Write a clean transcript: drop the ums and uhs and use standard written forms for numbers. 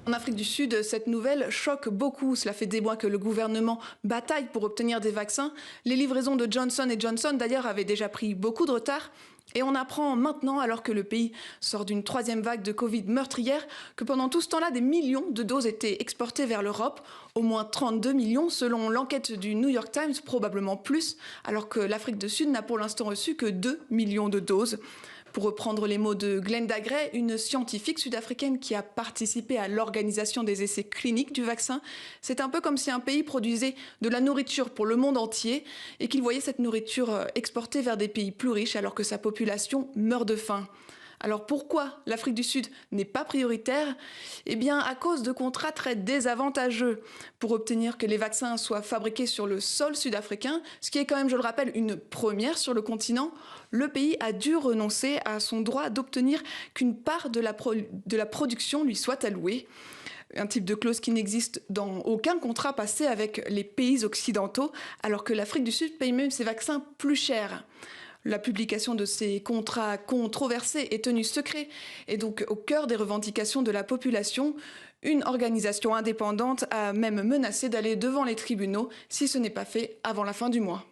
En Afrique du Sud, cette nouvelle choque beaucoup. Cela fait des mois que le gouvernement bataille pour obtenir des vaccins. Les livraisons de Johnson Johnson, d'ailleurs, avaient déjà pris beaucoup de retard. Et on apprend maintenant, alors que le pays sort d'une troisième vague de Covid meurtrière, que pendant tout ce temps-là, des millions de doses étaient exportées vers l'Europe. Au moins 32 millions, selon l'enquête du New York Times, probablement plus, alors que l'Afrique du Sud n'a pour l'instant reçu que 2 millions de doses. Pour reprendre les mots de Glenda Gray, une scientifique sud-africaine qui a participé à l'organisation des essais cliniques du vaccin, c'est un peu comme si un pays produisait de la nourriture pour le monde entier et qu'il voyait cette nourriture exportée vers des pays plus riches alors que sa population meurt de faim. Alors pourquoi l'Afrique du Sud n'est pas prioritaire? Eh bien à cause de contrats très désavantageux. Pour obtenir que les vaccins soient fabriqués sur le sol sud-africain, ce qui est quand même, je le rappelle, une première sur le continent, le pays a dû renoncer à son droit d'obtenir qu'une part de la production lui soit allouée. Un type de clause qui n'existe dans aucun contrat passé avec les pays occidentaux, alors que l'Afrique du Sud paye même ses vaccins plus chers. La publication de ces contrats controversés est tenue secret et donc au cœur des revendications de la population. Une organisation indépendante a même menacé d'aller devant les tribunaux si ce n'est pas fait avant la fin du mois.